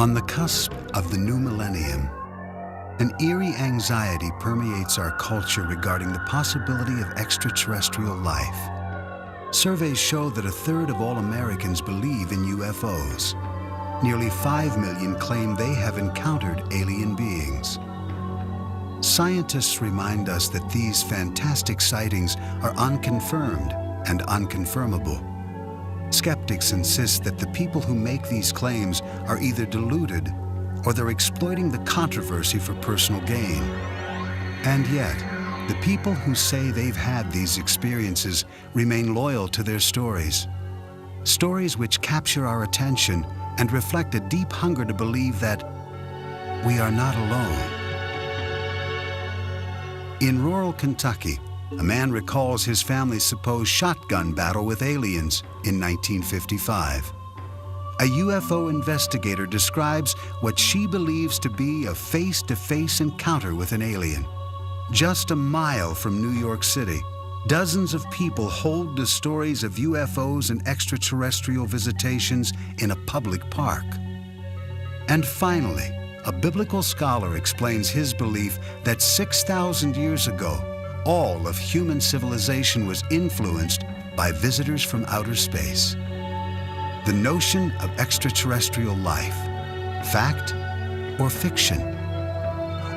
On the cusp of the new millennium, an eerie anxiety permeates our culture regarding the possibility of extraterrestrial life. Surveys show that a third of all Americans believe in UFOs. Nearly 5 million claim they have encountered alien beings. Scientists remind us that these fantastic sightings are unconfirmed and unconfirmable. Skeptics insist that the people who make these claims are either deluded or they're exploiting the controversy for personal gain. And yet, the people who say they've had these experiences remain loyal to their stories. Stories which capture our attention and reflect a deep hunger to believe that we are not alone. In rural Kentucky, a man recalls his family's supposed shotgun battle with aliens in 1955. A UFO investigator describes what she believes to be a face-to-face encounter with an alien. Just a mile from New York City, dozens of people hold the stories of UFOs and extraterrestrial visitations in a public park. And finally, a biblical scholar explains his belief that 6,000 years ago, all of human civilization was influenced by visitors from outer space. The notion of extraterrestrial life, fact or fiction?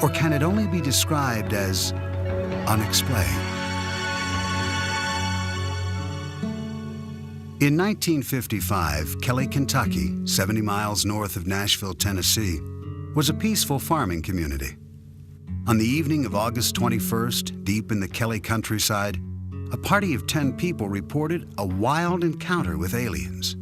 Or can it only be described as unexplained? In 1955, Kelly, Kentucky, 70 miles north of Nashville, Tennessee, was a peaceful farming community. On the evening of August 21st, deep in the Kelly countryside, a party of 10 people reported a wild encounter with aliens.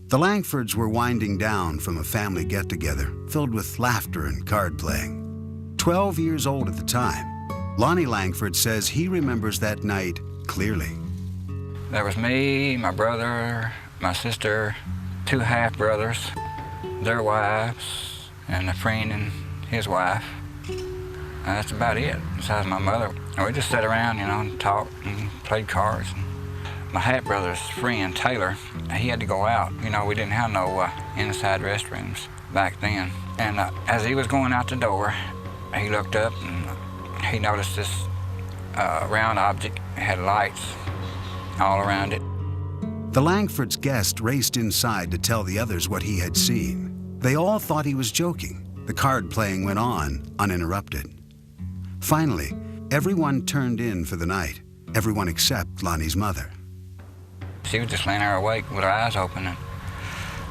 The Langfords were winding down from a family get-together filled with laughter and card playing. 12 years old at the time, Lonnie Langford says he remembers that night clearly. There was me, my brother, my sister, 2 half-brothers, their wives, and a friend and his wife. That's about it, besides my mother. And we just sat around, and talked and played cards. My half-brother's friend, Taylor, he had to go out. We didn't have no inside restrooms back then. And as he was going out the door, he looked up and he noticed this round object. It had lights all around it. The Langfords' guest raced inside to tell the others what he had seen. They all thought he was joking. The card playing went on, uninterrupted. Finally, everyone turned in for the night, everyone except Lonnie's mother. She was just laying there awake with her eyes open and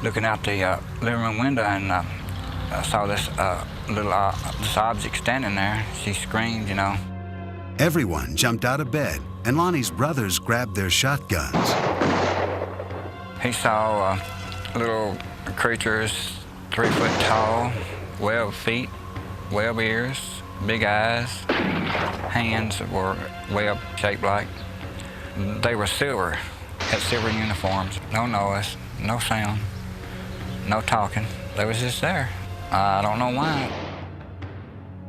looking out the living room window, and I saw this this object standing there. She screamed, Everyone jumped out of bed, and Lonnie's brothers grabbed their shotguns. He saw little creatures 3 foot tall, 12 feet, 12 ears, big eyes, hands that were web-shaped like. They were silver, had silver uniforms, no noise, no sound, no talking. They was just there. I don't know why.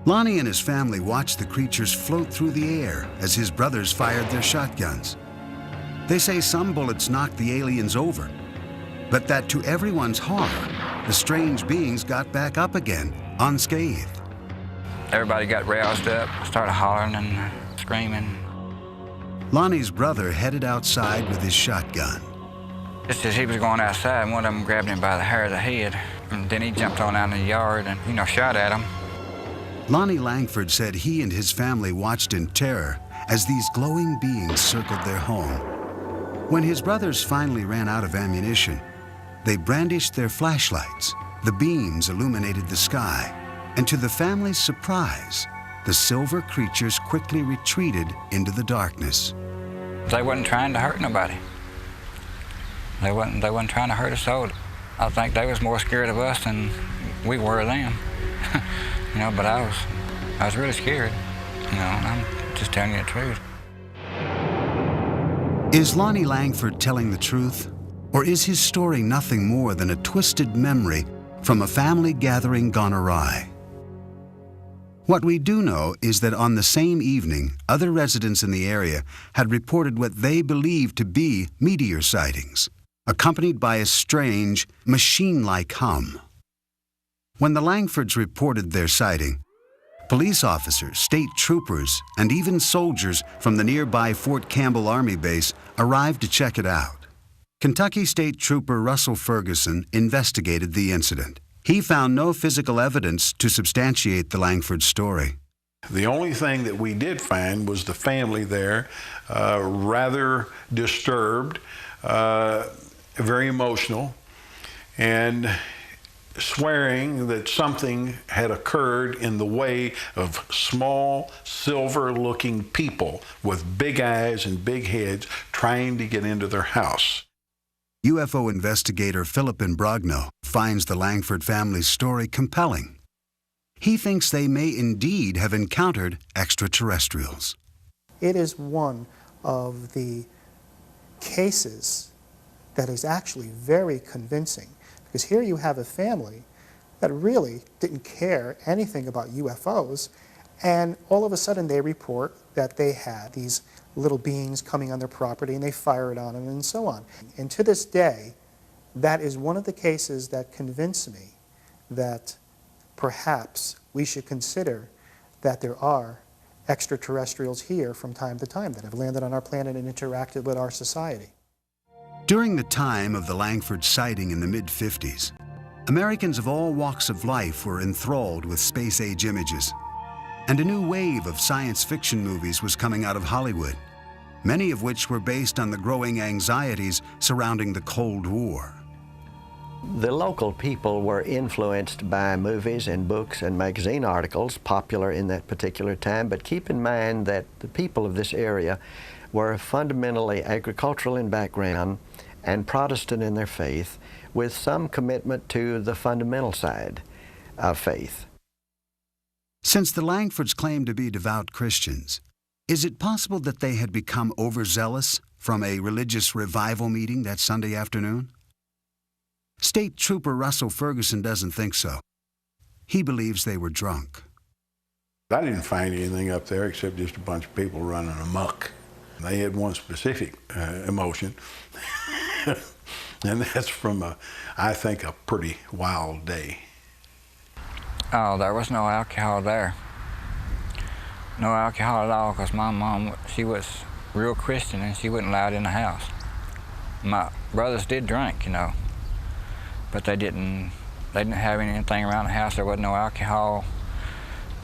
Lonnie and his family watched the creatures float through the air as his brothers fired their shotguns. They say some bullets knocked the aliens over, but that to everyone's horror, the strange beings got back up again, unscathed. Everybody got roused up, started hollering and screaming. Lonnie's brother headed outside with his shotgun. Just as he was going outside, one of them grabbed him by the hair of the head, and then he jumped on out in the yard and, shot at him. Lonnie Langford said he and his family watched in terror as these glowing beings circled their home. When his brothers finally ran out of ammunition, they brandished their flashlights. The beams illuminated the sky, and to the family's surprise, the silver creatures quickly retreated into the darkness. They wasn't trying to hurt nobody. They wasn't trying to hurt us all. I think they was more scared of us than we were of them. But I was really scared. I'm just telling you the truth. Is Lonnie Langford telling the truth? Or is his story nothing more than a twisted memory from a family gathering gone awry? What we do know is that on the same evening, other residents in the area had reported what they believed to be meteor sightings. accompanied by a strange, machine-like hum. When the Langfords reported their sighting, police officers, state troopers, and even soldiers from the nearby Fort Campbell Army Base arrived to check it out. Kentucky State Trooper Russell Ferguson investigated the incident. He found no physical evidence to substantiate the Langford story. The only thing that we did find was the family there, rather disturbed, very emotional, and swearing that something had occurred in the way of small, silver-looking people with big eyes and big heads trying to get into their house. UFO investigator Philip Imbrogno finds the Langford family's story compelling. He thinks they may indeed have encountered extraterrestrials. It is one of the cases that is actually very convincing, because here you have a family that really didn't care anything about UFOs, and all of a sudden they report that they had these little beings coming on their property and they fired on them and so on. And to this day, that is one of the cases that convince me that perhaps we should consider that there are extraterrestrials here from time to time that have landed on our planet and interacted with our society. During the time of the Langford sighting in the mid-50s, Americans of all walks of life were enthralled with space-age images, and a new wave of science fiction movies was coming out of Hollywood, many of which were based on the growing anxieties surrounding the Cold War. The local people were influenced by movies and books and magazine articles popular in that particular time, but keep in mind that the people of this area were fundamentally agricultural in background and Protestant in their faith, with some commitment to the fundamental side of faith. Since the Langfords claimed to be devout Christians, is it possible that they had become overzealous from a religious revival meeting that Sunday afternoon? State Trooper Russell Ferguson doesn't think so. He believes they were drunk. I didn't find anything up there except just a bunch of people running amok. They had one specific emotion, and that's from, I think, a pretty wild day. Oh, there was no alcohol there. No alcohol at all, because my mom, she was real Christian and she wasn't allowed in the house. My brothers did drink, you know, but they didn't have anything around the house. There wasn't no alcohol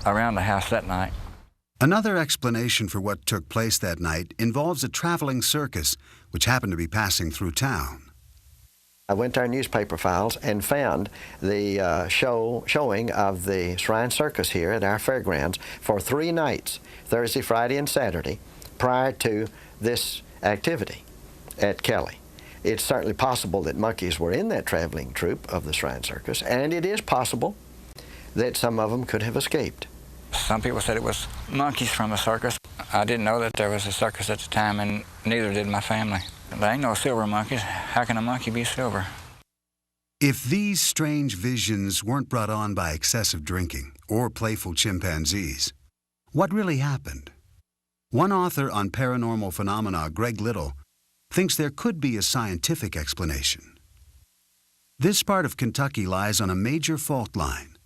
around the house that night. Another explanation for what took place that night involves a traveling circus which happened to be passing through town. I went to our newspaper files and found the showing of the Shrine Circus here at our fairgrounds for 3 nights, Thursday, Friday, and Saturday, prior to this activity at Kelly. It's certainly possible that monkeys were in that traveling troupe of the Shrine Circus, and it is possible that some of them could have escaped. Some people said it was monkeys from a circus. I didn't know that there was a circus at the time, and neither did my family. There ain't no silver monkeys. How can a monkey be silver? If these strange visions weren't brought on by excessive drinking or playful chimpanzees, what really happened? One author on paranormal phenomena, Greg Little, thinks there could be a scientific explanation. This part of Kentucky lies on a major fault line.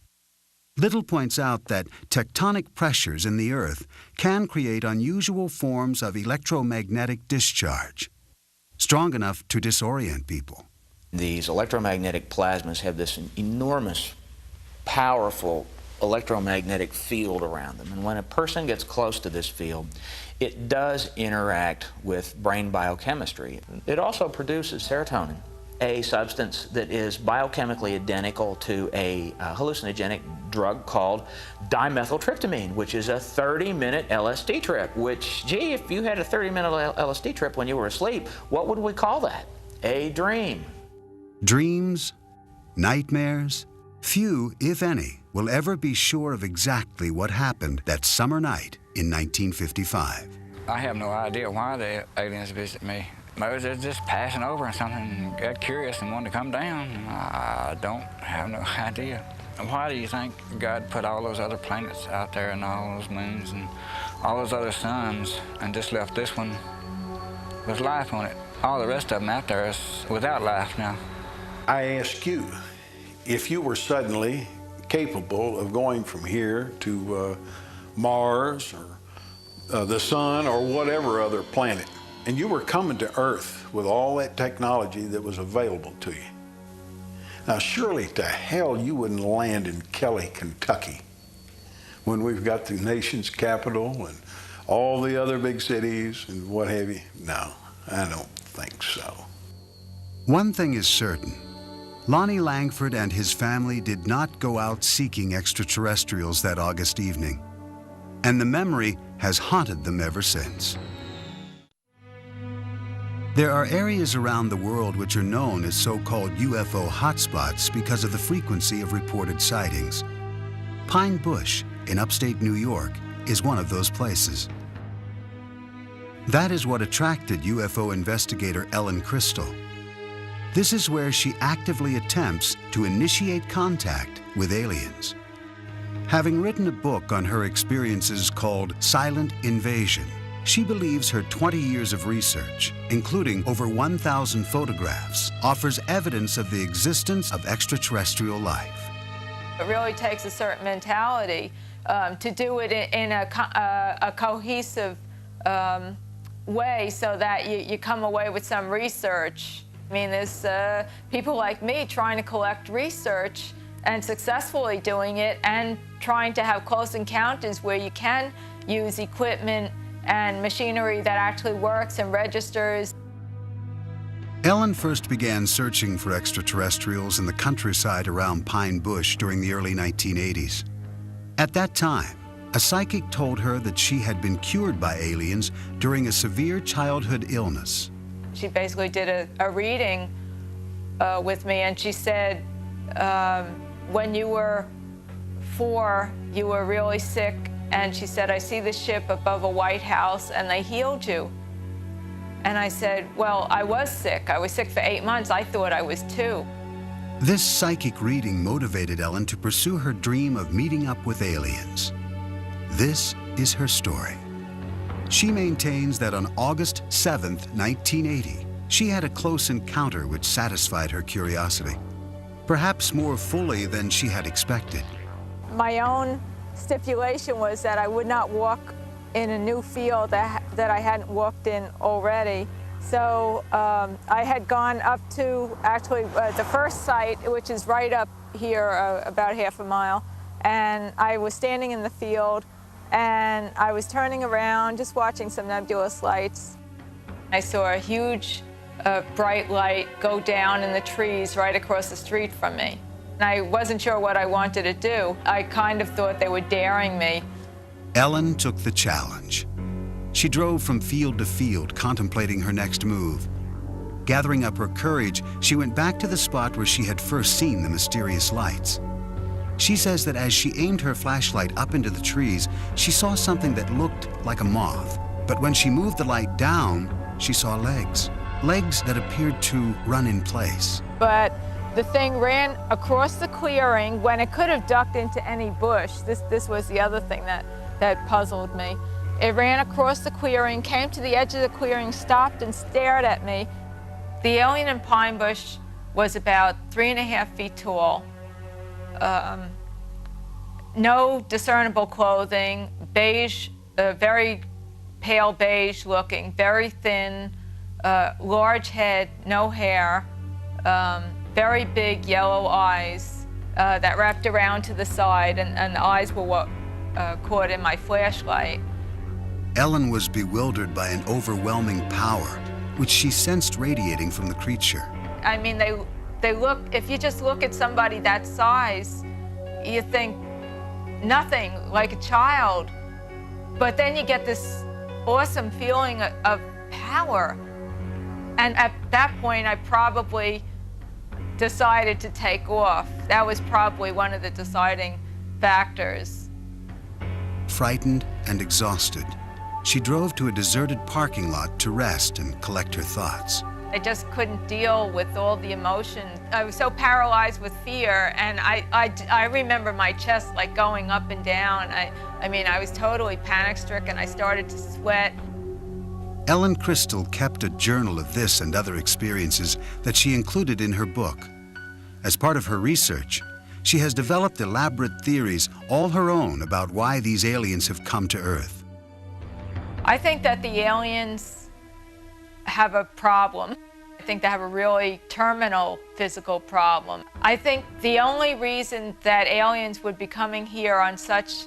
Little points out that tectonic pressures in the earth can create unusual forms of electromagnetic discharge, strong enough to disorient people. These electromagnetic plasmas have this enormous, powerful electromagnetic field around them. And when a person gets close to this field, it does interact with brain biochemistry. It also produces serotonin, a substance that is biochemically identical to a hallucinogenic drug called dimethyltryptamine, which is a 30-minute LSD trip, which, gee, if you had a 30-minute LSD trip when you were asleep, what would we call that? A dream. Dreams, nightmares, few, if any, will ever be sure of exactly what happened that summer night in 1955. I have no idea why the aliens visit me. Maybe they're just passing over and something, got curious and wanted to come down. I don't have no idea. Why do you think God put all those other planets out there and all those moons and all those other suns and just left this one with life on it? All the rest of them out there is without life now. I ask you, if you were suddenly capable of going from here to Mars or the sun or whatever other planet, and you were coming to Earth with all that technology that was available to you. Now, surely to hell you wouldn't land in Kelly, Kentucky, when we've got the nation's capital and all the other big cities and what have you. No, I don't think so. One thing is certain. Lonnie Langford and his family did not go out seeking extraterrestrials that August evening, and the memory has haunted them ever since. There are areas around the world which are known as so-called UFO hotspots because of the frequency of reported sightings. Pine Bush in upstate New York is one of those places. That is what attracted UFO investigator Ellen Crystal. This is where she actively attempts to initiate contact with aliens. Having written a book on her experiences called Silent Invasion, she believes her 20 years of research, including over 1,000 photographs, offers evidence of the existence of extraterrestrial life. It really takes a certain mentality to do it in a cohesive way so that you come away with some research. I mean, there's people like me trying to collect research and successfully doing it and trying to have close encounters where you can use equipment and machinery that actually works and registers. Ellen first began searching for extraterrestrials in the countryside around Pine Bush during the early 1980s. At that time, a psychic told her that she had been cured by aliens during a severe childhood illness. She basically did a reading with me, and she said, when you were 4, you were really sick, and she said, I see the ship above a White House, and they healed you. And I said, well, I was sick. I was sick for 8 months. I thought I was 2. This psychic reading motivated Ellen to pursue her dream of meeting up with aliens. This is her story. She maintains that on August 7th, 1980, she had a close encounter which satisfied her curiosity, perhaps more fully than she had expected. My own stipulation was that I would not walk in a new field that I hadn't walked in already. So I had gone up to actually the first site, which is right up here, about half a mile, and I was standing in the field, and I was turning around, just watching some nebulous lights. I saw a huge bright light go down in the trees right across the street from me. And I wasn't sure what I wanted to do. I kind of thought they were daring me. Ellen took the challenge. She drove from field to field, contemplating her next move. Gathering up her courage, she went back to the spot where she had first seen the mysterious lights. She says that as she aimed her flashlight up into the trees, she saw something that looked like a moth. But when she moved the light down, she saw legs. Legs that appeared to run in place. But the thing ran across the clearing when it could have ducked into any bush. This was the other thing that puzzled me. It ran across the clearing, came to the edge of the clearing, stopped and stared at me. The alien in Pine Bush was about 3.5 feet tall. No discernible clothing, beige, very pale beige looking, very thin, large head, no hair, very big yellow eyes that wrapped around to the side, and the eyes were what caught in my flashlight. Ellen was bewildered by an overwhelming power, which she sensed radiating from the creature. I mean, they look, if you just look at somebody that size, you think nothing, like a child. But then you get this awesome feeling of power. And at that point, I probably decided to take off. That was probably one of the deciding factors. Frightened and exhausted, she drove to a deserted parking lot to rest and collect her thoughts. I just couldn't deal with all the emotion. I was so paralyzed with fear, and I remember my chest like going up and down. I mean, I was totally panic-stricken. I started to sweat. Ellen Crystal kept a journal of this and other experiences that she included in her book. As part of her research, she has developed elaborate theories all her own about why these aliens have come to Earth. I think that the aliens have a problem. I think they have a really terminal physical problem. I think the only reason that aliens would be coming here on such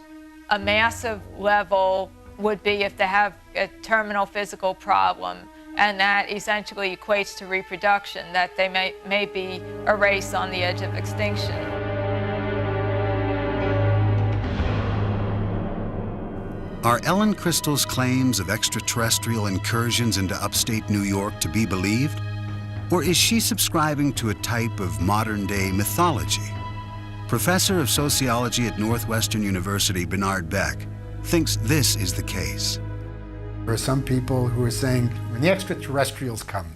a massive level would be if they have a terminal physical problem, and that essentially equates to reproduction, that they may be a race on the edge of extinction. Are Ellen Crystal's claims of extraterrestrial incursions into upstate New York to be believed? Or is she subscribing to a type of modern-day mythology? Professor of Sociology at Northwestern University, Bernard Beck, thinks this is the case. There are some people who are saying when the extraterrestrials come,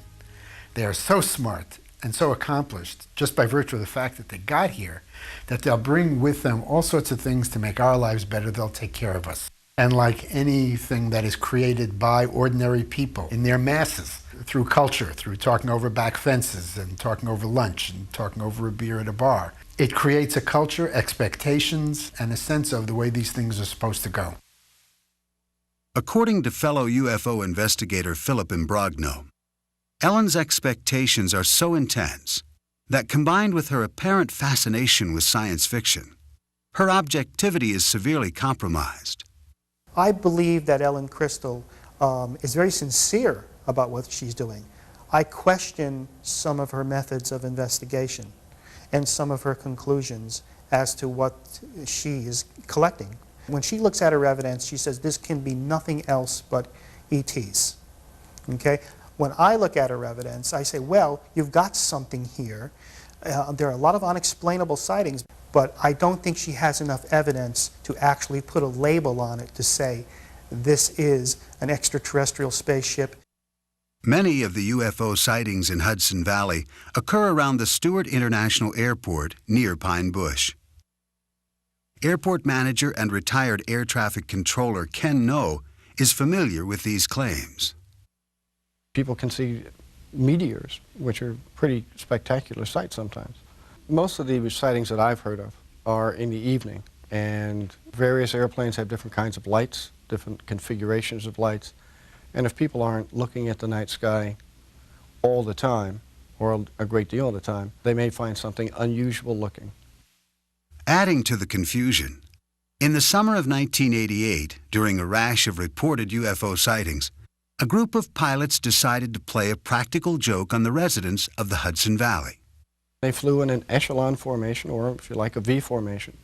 they are so smart and so accomplished just by virtue of the fact that they got here, that they'll bring with them all sorts of things to make our lives better. They'll take care of us. And like anything that is created by ordinary people in their masses, through culture, through talking over back fences and talking over lunch and talking over a beer at a bar, it creates a culture, expectations, and a sense of the way these things are supposed to go. According to fellow UFO investigator Philip Imbrogno, Ellen's expectations are so intense that, combined with her apparent fascination with science fiction, her objectivity is severely compromised. I believe that Ellen Crystal is very sincere about what she's doing. I question some of her methods of investigation and some of her conclusions as to what she is collecting. When she looks at her evidence, she says this can be nothing else but ETs. Okay? When I look at her evidence, I say, well, you've got something here. There are a lot of unexplainable sightings, but I don't think she has enough evidence to actually put a label on it to say this is an extraterrestrial spaceship. Many of the UFO sightings in Hudson Valley occur around the Stewart International Airport near Pine Bush. Airport manager and retired air traffic controller Ken No is familiar with these claims. People can see meteors, which are pretty spectacular sights sometimes. Most of the sightings that I've heard of are in the evening, and various airplanes have different kinds of lights, different configurations of lights, and if people aren't looking at the night sky all the time, or a great deal of the time, they may find something unusual looking. Adding to the confusion, in the summer of 1988, during a rash of reported UFO sightings, a group of pilots decided to play a practical joke on the residents of the Hudson Valley. They flew in an echelon formation, or if you like, a V formation,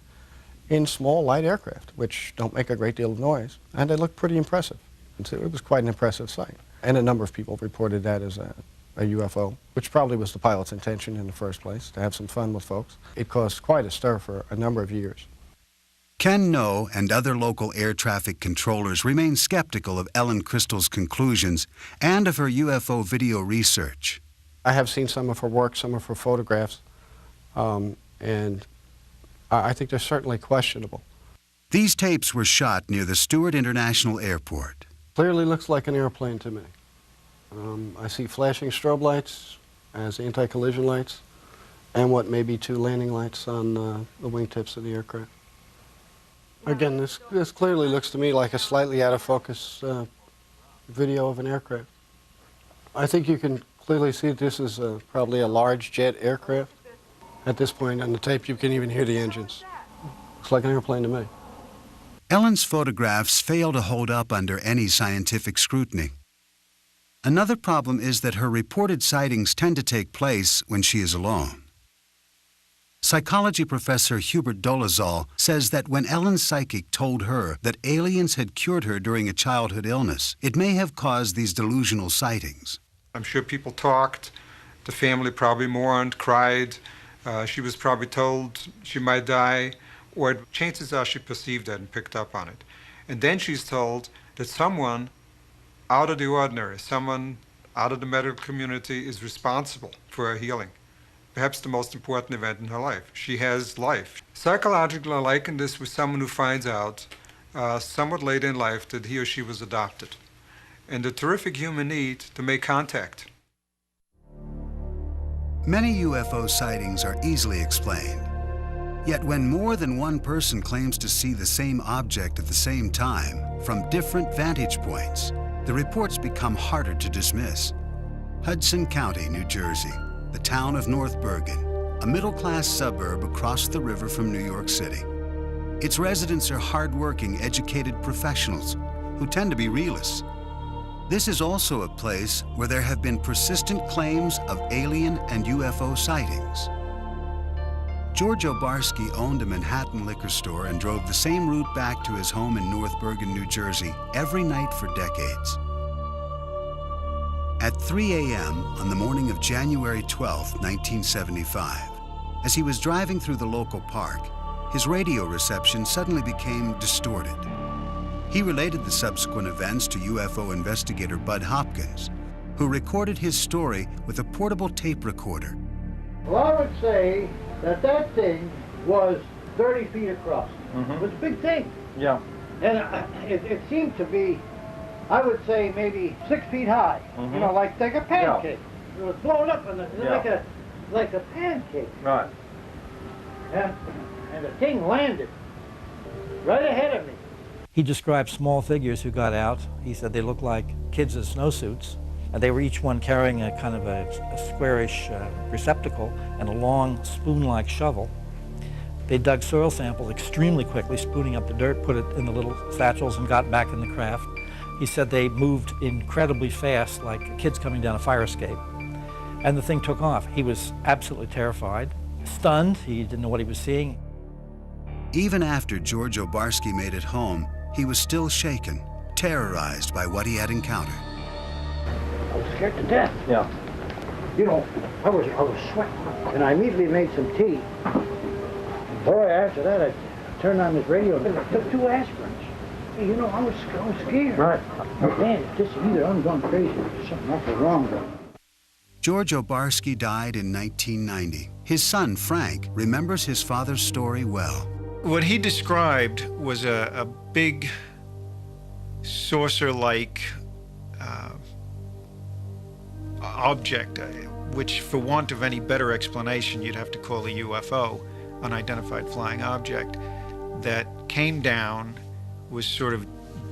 in small light aircraft, which don't make a great deal of noise, and they looked pretty impressive. And so it was quite an impressive sight. And a number of people reported that as a UFO, which probably was the pilot's intention in the first place, to have some fun with folks. It caused quite a stir for a number of years. Ken No and other local air traffic controllers remain skeptical of Ellen Crystal's conclusions and of her UFO video research. I have seen some of her work, some of her photographs, and I think they're certainly questionable. These tapes were shot near the Stewart International Airport. Clearly looks like an airplane to me. I see flashing strobe lights as anti-collision lights, and what may be two landing lights on the wingtips of the aircraft. Again, this clearly looks to me like a slightly out of focus video of an aircraft. I think you can clearly see that this is probably a large jet aircraft. At this point on the tape, you can even hear the engines. Looks like an airplane to me. Ellen's photographs fail to hold up under any scientific scrutiny. Another problem is that her reported sightings tend to take place when she is alone. Psychology professor Hubert Dolezal says that when Ellen's psychic told her that aliens had cured her during a childhood illness, it may have caused these delusional sightings. I'm sure people talked. The family probably mourned, cried. She was probably told she might die, or chances are she perceived that and picked up on it. And then she's told that someone out of the ordinary, someone out of the medical community is responsible for her healing. Perhaps the most important event in her life. She has life. Psychologically, I liken this with someone who finds out somewhat late in life that he or she was adopted. and the terrific human need to make contact. Many UFO sightings are easily explained. Yet when more than one person claims to see the same object at the same time from different vantage points, the reports become harder to dismiss. Hudson County, New Jersey, the town of North Bergen, a middle-class suburb across the river from New York City. Its residents are hard-working, educated professionals who tend to be realists. This is also a place where there have been persistent claims of alien and UFO sightings. George Obarski owned a Manhattan liquor store and drove the same route back to his home in North Bergen, New Jersey, every night for decades. At 3 a.m. on the morning of January 12, 1975, as he was driving through the local park, his radio reception suddenly became distorted. He related the subsequent events to UFO investigator Bud Hopkins, who recorded his story with a portable tape recorder. Well, I would say that thing was 30 feet across. It was a big thing. Yeah. And it seemed to be, I would say, maybe 6 feet high. You know, like a pancake. It was blown up like a pancake. Right. And the thing landed right ahead of me. He described small figures who got out. He said they looked like kids in snowsuits, and they were each one carrying a kind of a squarish receptacle and a long spoon-like shovel. They dug soil samples extremely quickly, spooning up the dirt, put it in the little satchels, and got back in the craft. He said they moved incredibly fast, like kids coming down a fire escape. And the thing took off. He was absolutely terrified, stunned. He didn't know what he was seeing. Even after George Obarski made it home, he was still shaken, terrorized by what he had encountered. I was scared to death. Yeah. You know, I was sweating, and I immediately made some tea. And boy, after that, I turned on this radio and I took 2 aspirins. Hey, you know, I was scared. Right. Man, it's just either I'm going crazy or there's something awful wrong with me. George Obarski died in 1990. His son, Frank, remembers his father's story well. What he described was a big saucer-like object, which for want of any better explanation, you'd have to call a UFO, unidentified flying object, that came down, was sort of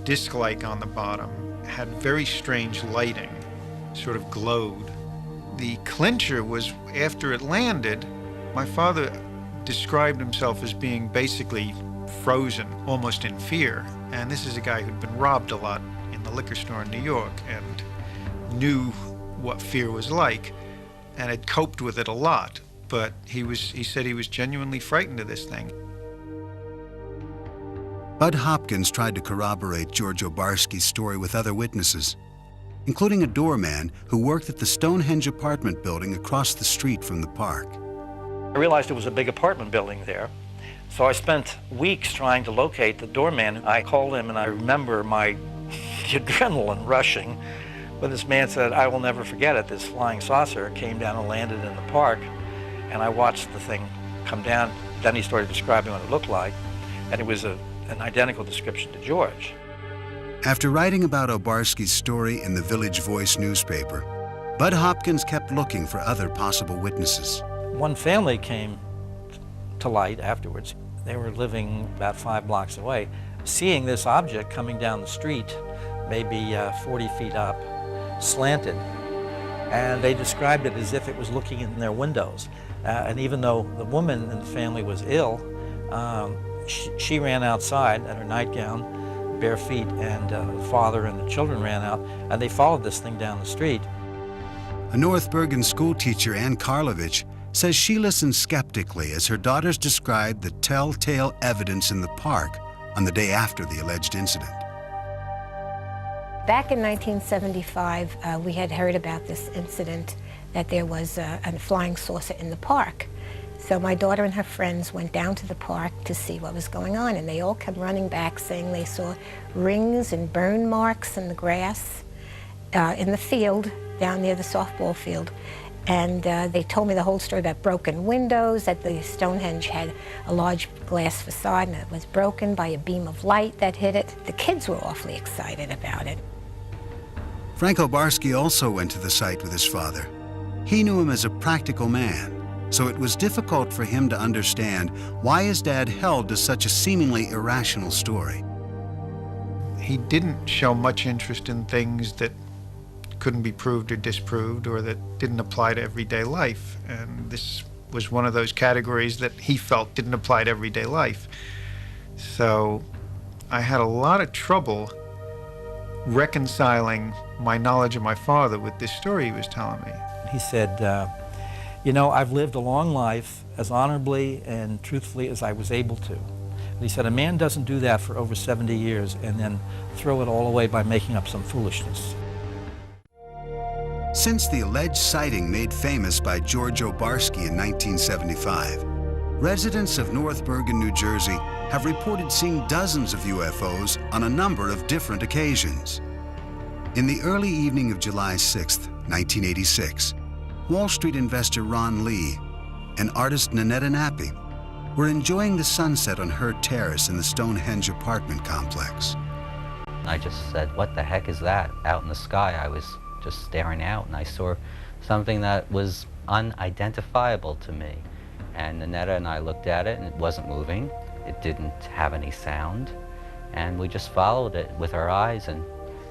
disc-like on the bottom, had very strange lighting, sort of glowed. The clincher was, after it landed, my father described himself as being basically frozen, almost in fear. And this is a guy who'd been robbed a lot in the liquor store in New York and knew what fear was like and had coped with it a lot. But he said he was genuinely frightened of this thing. Bud Hopkins tried to corroborate George Obarski's story with other witnesses, including a doorman who worked at the Stonehenge apartment building across the street from the park. I realized it was a big apartment building there, so I spent weeks trying to locate the doorman. I called him, and I remember my adrenaline rushing when this man said, "I will never forget it. This flying saucer came down and landed in the park," and I watched the thing come down. Then he started describing what it looked like, and it was an identical description to George. After writing about Obarski's story in the Village Voice newspaper, Bud Hopkins kept looking for other possible witnesses. One family came to light afterwards. They were living about 5 blocks away, seeing this object coming down the street, maybe 40 feet up, slanted. And they described it as if it was looking in their windows. And even though the woman in the family was ill, she ran outside in her nightgown, bare feet, and the father and the children ran out, and they followed this thing down the street. A North Bergen schoolteacher, Ann Karlovich, says she listened skeptically as her daughters described the telltale evidence in the park on the day after the alleged incident. Back in 1975, we had heard about this incident, that there was a flying saucer in the park. So my daughter and her friends went down to the park to see what was going on, and they all came running back saying they saw rings and burn marks in the grass in the field down near the softball field. And they told me the whole story about broken windows, that the Stonehenge had a large glass facade and it was broken by a beam of light that hit it. The kids were awfully excited about it. Frank Obarski also went to the site with his father. He knew him as a practical man, so it was difficult for him to understand why his dad held to such a seemingly irrational story. He didn't show much interest in things that couldn't be proved or disproved, or that didn't apply to everyday life. And this was one of those categories that he felt didn't apply to everyday life. So I had a lot of trouble reconciling my knowledge of my father with this story he was telling me. He said, you know, I've lived a long life as honorably and truthfully as I was able to. And he said, a man doesn't do that for over 70 years and then throw it all away by making up some foolishness. Since the alleged sighting made famous by George Obarski in 1975, residents of North Bergen, New Jersey have reported seeing dozens of UFOs on a number of different occasions. In the early evening of July 6, 1986, Wall Street investor Ron Lee and artist Nanetta Nappi were enjoying the sunset on Hurd Terrace in the Stonehenge apartment complex. I just said, what the heck is that out in the sky? I was just staring out and I saw something that was unidentifiable to me. And Nanetta and I looked at it and it wasn't moving. It didn't have any sound. And we just followed it with our eyes and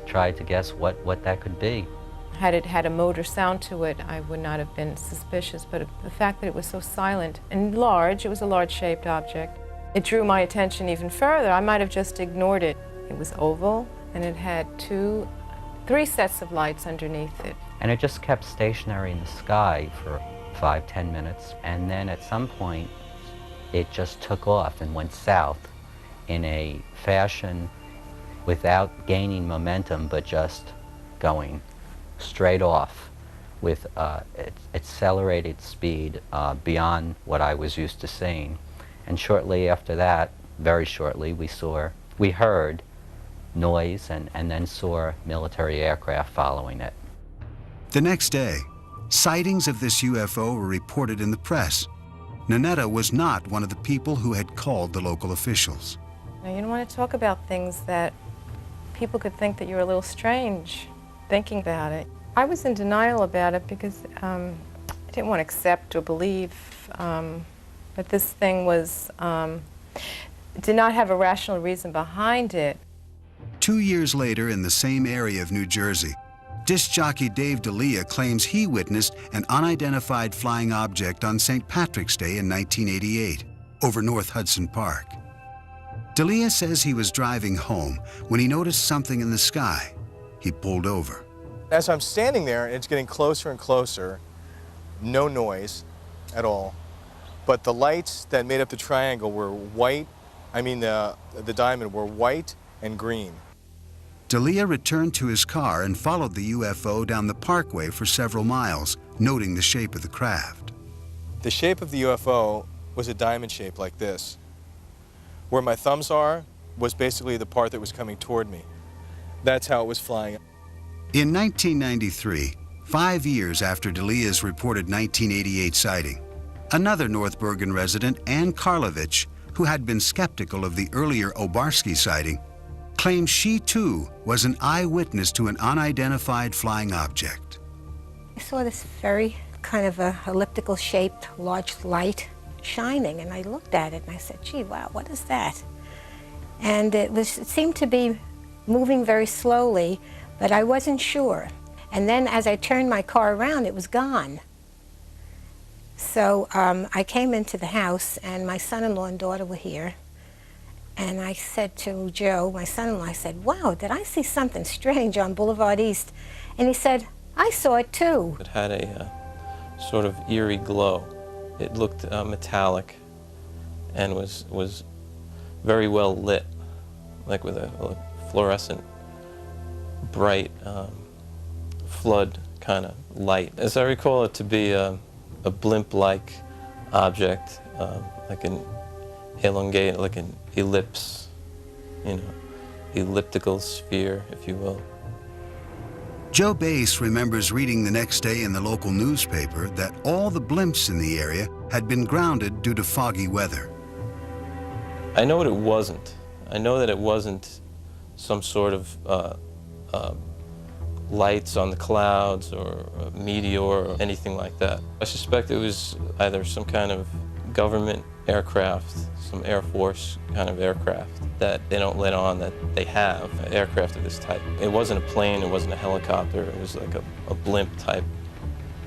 tried to guess what that could be. Had it had a motor sound to it, I would not have been suspicious, but the fact that it was so silent and large, it was a large-shaped object, it drew my attention even further. I might have just ignored it. It was oval, and it had three sets of lights underneath it. And it just kept stationary in the sky for 5-10 minutes, and then at some point, it just took off and went south in a fashion without gaining momentum, but just going straight off with accelerated speed beyond what I was used to seeing. And shortly after that, very shortly, we heard noise and then saw military aircraft following it. The next day, sightings of this UFO were reported in the press. Nanetta was not one of the people who had called the local officials. Now, you don't want to talk about things that people could think that you're a little strange thinking about it. I was in denial about it because I didn't want to accept or believe that this thing did not have a rational reason behind it. 2 years later, in the same area of New Jersey, disc jockey Dave D'Elia claims he witnessed an unidentified flying object on St. Patrick's Day in 1988 over North Hudson Park. D'Elia says he was driving home when he noticed something in the sky. He pulled over. As I'm standing there, it's getting closer and closer, no noise at all, but the lights that made up the triangle were white, the diamond were white and green. D'Elia returned to his car and followed the UFO down the parkway for several miles, noting the shape of the craft. The shape of the UFO was a diamond shape like this. Where my thumbs are was basically the part that was coming toward me. That's how it was flying. In 1993, 5 years after D'Elia's reported 1988 sighting, another North Bergen resident, Ann Karlovich, who had been skeptical of the earlier Obarski sighting, claimed she too was an eyewitness to an unidentified flying object. I saw this very kind of a elliptical shaped large light shining, and I looked at it and I said, gee, wow, what is that? And it seemed to be moving very slowly, but I wasn't sure. And then as I turned my car around, it was gone. So I came into the house and my son-in-law and daughter were here. And I said to Joe, my son-in-law, I said, wow, did I see something strange on Boulevard East? And he said, I saw it too. It had a sort of eerie glow. It looked metallic and was very well lit, like with a fluorescent, bright flood kind of light. As I recall it to be a blimp-like object, like an elongated, like an ellipse, elliptical sphere, if you will. Joe Bass remembers reading the next day in the local newspaper that all the blimps in the area had been grounded due to foggy weather. I know what it wasn't. I know that it wasn't some sort of lights on the clouds or a meteor or anything like that. I suspect it was either some kind of government aircraft, some Air Force kind of aircraft that they don't let on that they have aircraft of this type. It wasn't a plane, it wasn't a helicopter, it was like a blimp type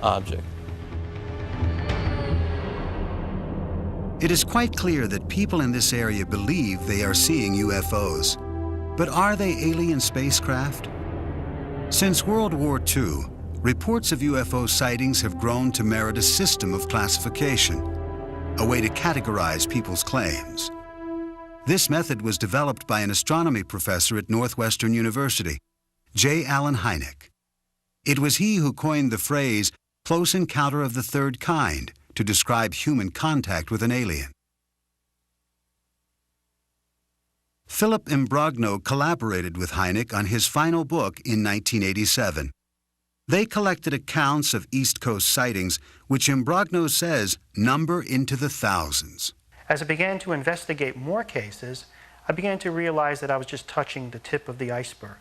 object. It is quite clear that people in this area believe they are seeing UFOs. But are they alien spacecraft? Since World War II, reports of UFO sightings have grown to merit a system of classification, a way to categorize people's claims. This method was developed by an astronomy professor at Northwestern University, J. Allen Hynek. It was he who coined the phrase close encounter of the third kind to describe human contact with an alien. Philip Imbrogno collaborated with Hynek on his final book in 1987. They collected accounts of East Coast sightings, which Imbrogno says number into the thousands. As I began to investigate more cases, I began to realize that I was just touching the tip of the iceberg.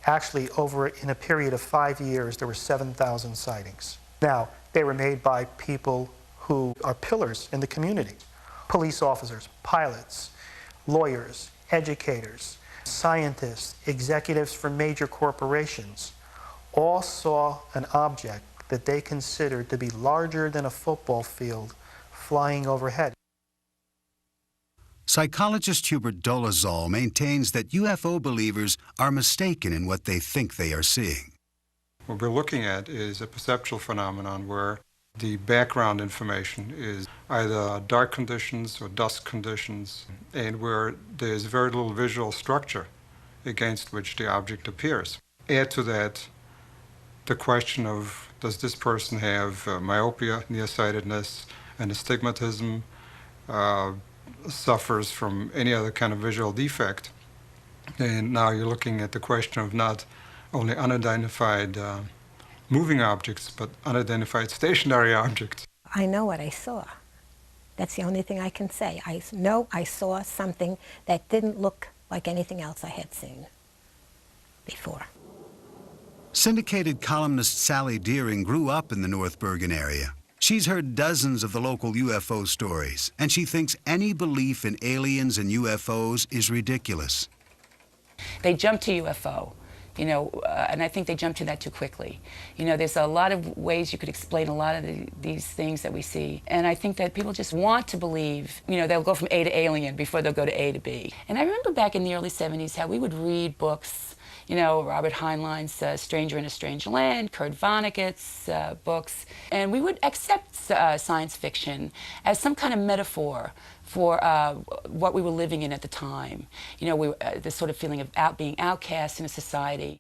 Actually, in a period of 5 years, there were 7,000 sightings. Now, they were made by people who are pillars in the community. Police officers, pilots, lawyers, educators, scientists, executives from major corporations, all saw an object that they considered to be larger than a football field flying overhead. Psychologist Hubert Dolezal maintains that UFO believers are mistaken in what they think they are seeing. What we're looking at is a perceptual phenomenon where the background information is either dark conditions or dusk conditions, and where there's very little visual structure against which the object appears. Add to that the question of, does this person have myopia, nearsightedness, and astigmatism, suffers from any other kind of visual defect? And now you're looking at the question of not only unidentified moving objects, but unidentified stationary objects. I know what I saw. That's the only thing I can say. I know I saw something that didn't look like anything else I had seen before. Syndicated columnist Sally Deering grew up in the North Bergen area. She's heard dozens of the local UFO stories, and she thinks any belief in aliens and UFOs is ridiculous. They jump to UFO. And I think they jump to that too quickly. There's a lot of ways you could explain a lot of these things that we see. And I think that people just want to believe, they'll go from A to alien before they'll go to A to B. And I remember back in the early 70s how we would read books, Robert Heinlein's Stranger in a Strange Land, Kurt Vonnegut's books, and we would accept science fiction as some kind of metaphor for what we were living in at the time. This sort of feeling of being outcast in a society.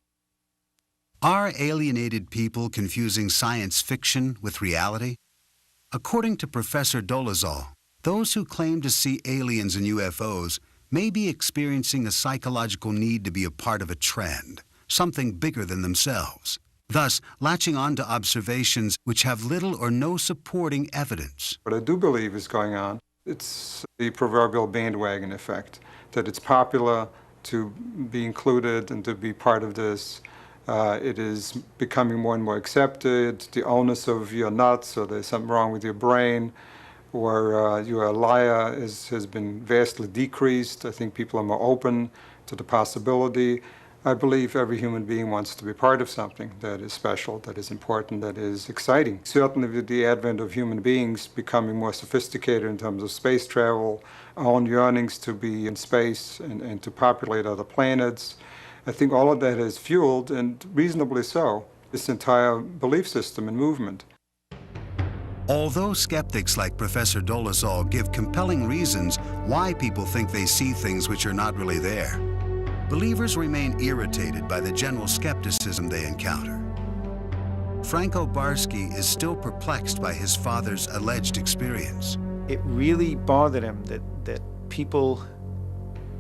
Are alienated people confusing science fiction with reality? According to Professor Dolezal, those who claim to see aliens and UFOs may be experiencing a psychological need to be a part of a trend, something bigger than themselves, thus latching on to observations which have little or no supporting evidence. What I do believe is going on, it's the proverbial bandwagon effect, that it's popular to be included and to be part of this. It is becoming more and more accepted. The onus of you're nuts, or there's something wrong with your brain, or you're a liar has been vastly decreased. I think people are more open to the possibility. I believe every human being wants to be part of something that is special, that is important, that is exciting. Certainly with the advent of human beings becoming more sophisticated in terms of space travel, our own yearnings to be in space and to populate other planets, I think all of that has fueled, and reasonably so, this entire belief system and movement. Although skeptics like Professor Dolezal give compelling reasons why people think they see things which are not really there, believers remain irritated by the general skepticism they encounter. Franco Barsky is still perplexed by his father's alleged experience. It really bothered him that people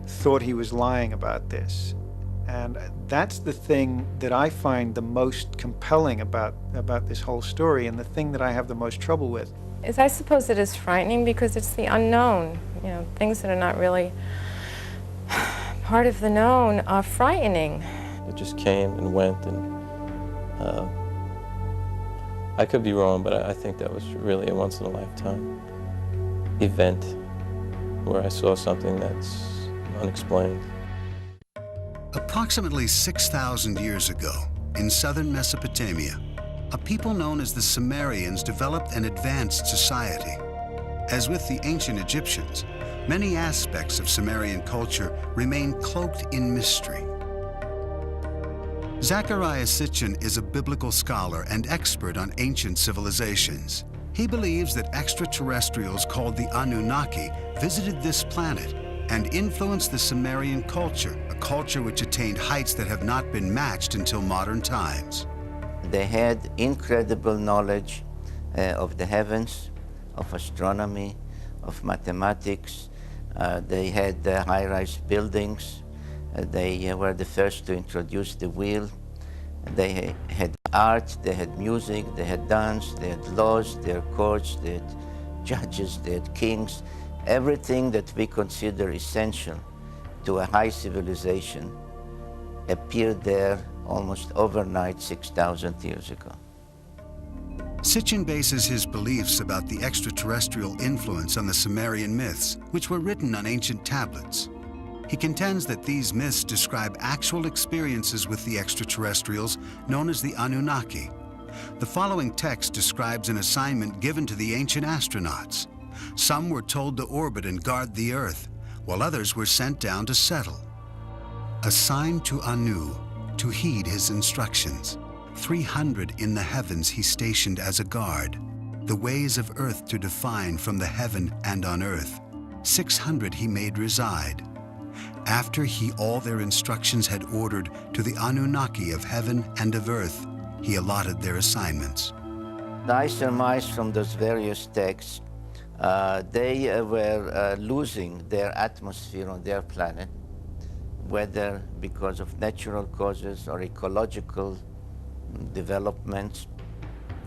thought he was lying about this. And that's the thing that I find the most compelling about this whole story, and the thing that I have the most trouble with. I suppose it is frightening because it's the unknown. Things that are not really part of the known are frightening. It just came and went, and I could be wrong, but I think that was really a once-in-a-lifetime event where I saw something that's unexplained. Approximately 6,000 years ago, in southern Mesopotamia, a people known as the Sumerians developed an advanced society. As with the ancient Egyptians, many aspects of Sumerian culture remain cloaked in mystery. Zachariah Sitchin is a biblical scholar and expert on ancient civilizations. He believes that extraterrestrials called the Anunnaki visited this planet and influenced the Sumerian culture, a culture which attained heights that have not been matched until modern times. They had incredible knowledge of the heavens, of astronomy, of mathematics. They had high-rise buildings. They were the first to introduce the wheel. They had art, they had music, they had dance, they had laws, they had courts, they had judges, they had kings. Everything that we consider essential to a high civilization appeared there almost overnight 6,000 years ago. Sitchin bases his beliefs about the extraterrestrial influence on the Sumerian myths, which were written on ancient tablets. He contends that these myths describe actual experiences with the extraterrestrials known as the Anunnaki. The following text describes an assignment given to the ancient astronauts. Some were told to orbit and guard the Earth, while others were sent down to settle. Assigned to Anu to heed his instructions, 300 in the heavens he stationed as a guard, the ways of Earth to define from the heaven and on Earth. 600 he made reside. After he all their instructions had ordered to the Anunnaki of heaven and of earth, he allotted their assignments. I surmise from those various texts, they were losing their atmosphere on their planet, whether because of natural causes or ecological developments.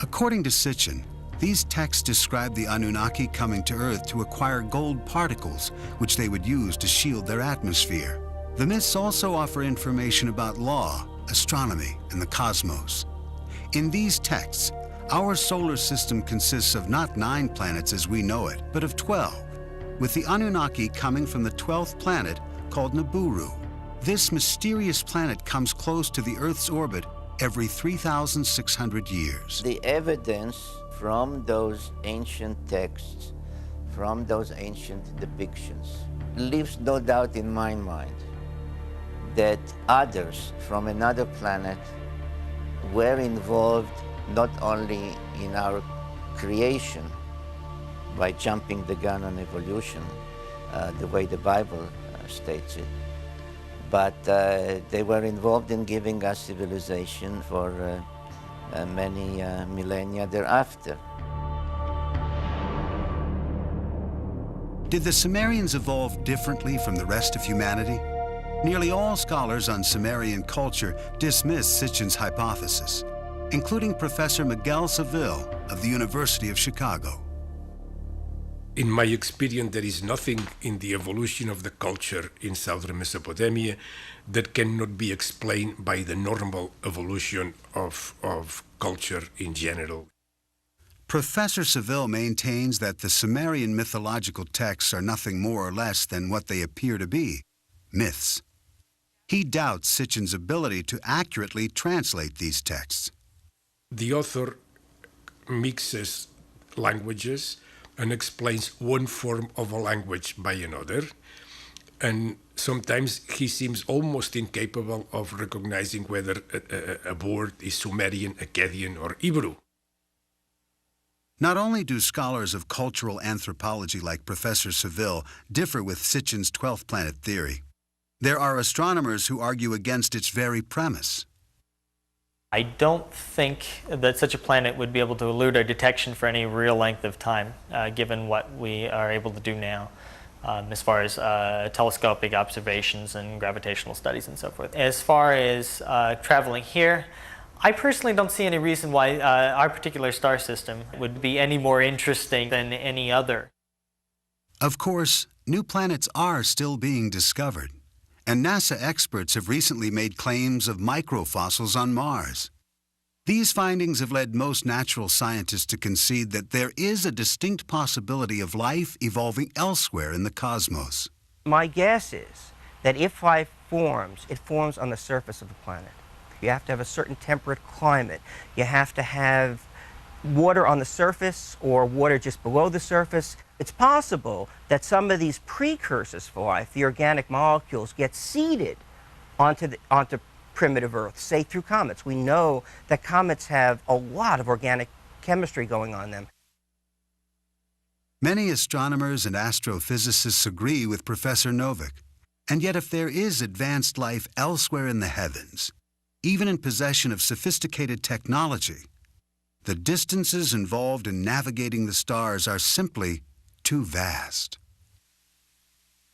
According to Sitchin, these texts describe the Anunnaki coming to Earth to acquire gold particles, which they would use to shield their atmosphere. The myths also offer information about law, astronomy, and the cosmos. In these texts, our solar system consists of not 9 planets as we know it, but of 12, with the Anunnaki coming from the 12th planet called Nibiru. This mysterious planet comes close to the Earth's orbit every 3,600 years. The evidence from those ancient texts, from those ancient depictions, leaves no doubt in my mind that others from another planet were involved not only in our creation by jumping the gun on evolution, the way the Bible states it, but they were involved in giving us civilization for many millennia thereafter. Did the Sumerians evolve differently from the rest of humanity? Nearly all scholars on Sumerian culture dismiss Sitchin's hypothesis, including Professor Miguel Seville of the University of Chicago. In my experience, there is nothing in the evolution of the culture in southern Mesopotamia that cannot be explained by the normal evolution of culture in general. Professor Seville maintains that the Sumerian mythological texts are nothing more or less than what they appear to be, myths. He doubts Sitchin's ability to accurately translate these texts. The author mixes languages and explains one form of a language by another, and sometimes he seems almost incapable of recognizing whether a word is Sumerian, Akkadian, or Hebrew. Not only do scholars of cultural anthropology like Professor Seville differ with Sitchin's 12th planet theory, there are astronomers who argue against its very premise. I don't think that such a planet would be able to elude our detection for any real length of time, given what we are able to do now, as far as telescopic observations and gravitational studies and so forth. As far as traveling here, I personally don't see any reason why our particular star system would be any more interesting than any other. Of course, new planets are still being discovered, and NASA experts have recently made claims of microfossils on Mars. These findings have led most natural scientists to concede that there is a distinct possibility of life evolving elsewhere in the cosmos. My guess is that if life forms, it forms on the surface of the planet. You have to have a certain temperate climate. You have to have water on the surface or water just below the surface. It's possible that some of these precursors for life, the organic molecules, get seeded onto primitive Earth, say through comets. We know that comets have a lot of organic chemistry going on them. Many astronomers and astrophysicists agree with Professor Novick. And yet if there is advanced life elsewhere in the heavens, even in possession of sophisticated technology, the distances involved in navigating the stars are simply too vast.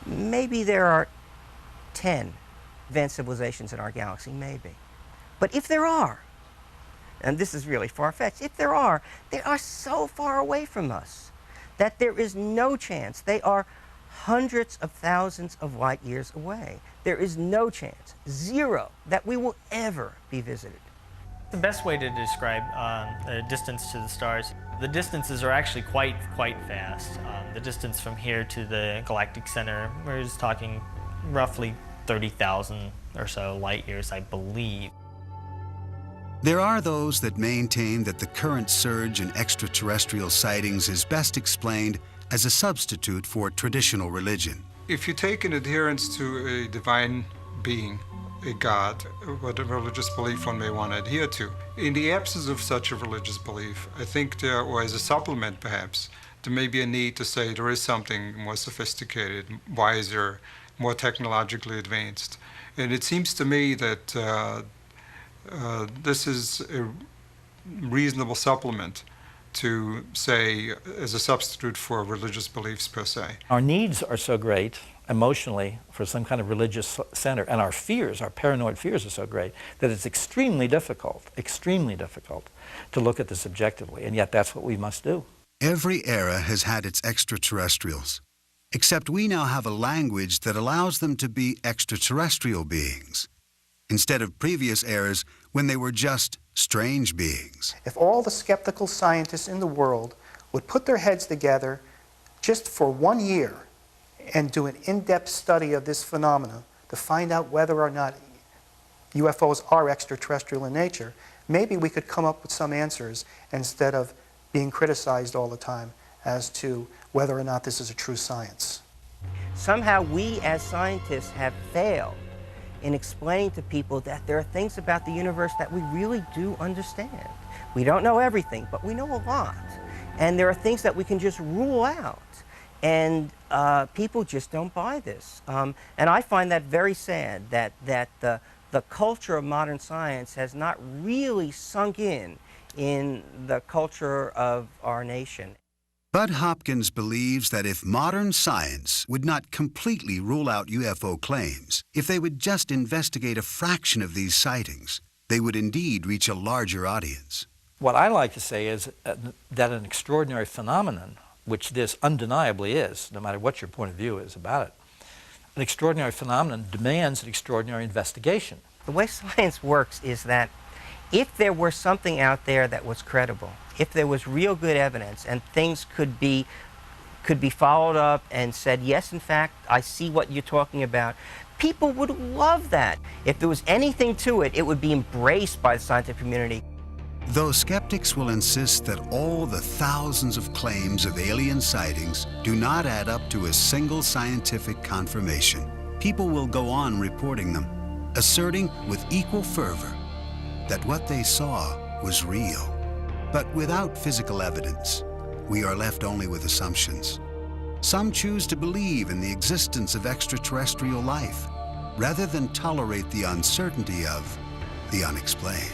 Maybe there are 10 advanced civilizations in our galaxy, maybe. But if there are, and this is really far-fetched, if there are, they are so far away from us that there is no chance. They are hundreds of thousands of light years away. There is no chance, zero, that we will ever be visited. The best way to describe the distance to the stars, the distances are actually quite vast. The distance from here to the galactic center, we're just talking roughly 30,000 or so light years, I believe. There are those that maintain that the current surge in extraterrestrial sightings is best explained as a substitute for traditional religion. If you take an adherence to a divine being, a god, what a religious belief one may want to adhere to, in the absence of such a religious belief, I think there, or as a supplement perhaps, there may be a need to say there is something more sophisticated, wiser, more technologically advanced. And it seems to me that this is a reasonable supplement to say as a substitute for religious beliefs per se. Our needs are so great emotionally for some kind of religious center, and our fears, our paranoid fears are so great that it's extremely difficult to look at this objectively, and yet that's what we must do. Every era has had its extraterrestrials, except we now have a language that allows them to be extraterrestrial beings, instead of previous eras when they were just strange beings. If all the skeptical scientists in the world would put their heads together just for 1 year and do an in-depth study of this phenomena to find out whether or not UFOs are extraterrestrial in nature, maybe we could come up with some answers instead of being criticized all the time as to whether or not this is a true science. Somehow we as scientists have failed in explaining to people that there are things about the universe that we really do understand. We don't know everything, but we know a lot. And there are things that we can just rule out. And people just don't buy this. And I find that very sad, that the culture of modern science has not really sunk in the culture of our nation. Bud Hopkins believes that if modern science would not completely rule out UFO claims, if they would just investigate a fraction of these sightings, they would indeed reach a larger audience. What I like to say is that an extraordinary phenomenon, which this undeniably is, no matter what your point of view is about it, an extraordinary phenomenon demands an extraordinary investigation. The way science works is that if there were something out there that was credible, if there was real good evidence and things could be followed up and said, yes, in fact, I see what you're talking about, people would love that. If there was anything to it, it would be embraced by the scientific community. Though skeptics will insist that all the thousands of claims of alien sightings do not add up to a single scientific confirmation, people will go on reporting them, asserting with equal fervor that what they saw was real. But without physical evidence, we are left only with assumptions. Some choose to believe in the existence of extraterrestrial life, rather than tolerate the uncertainty of the unexplained.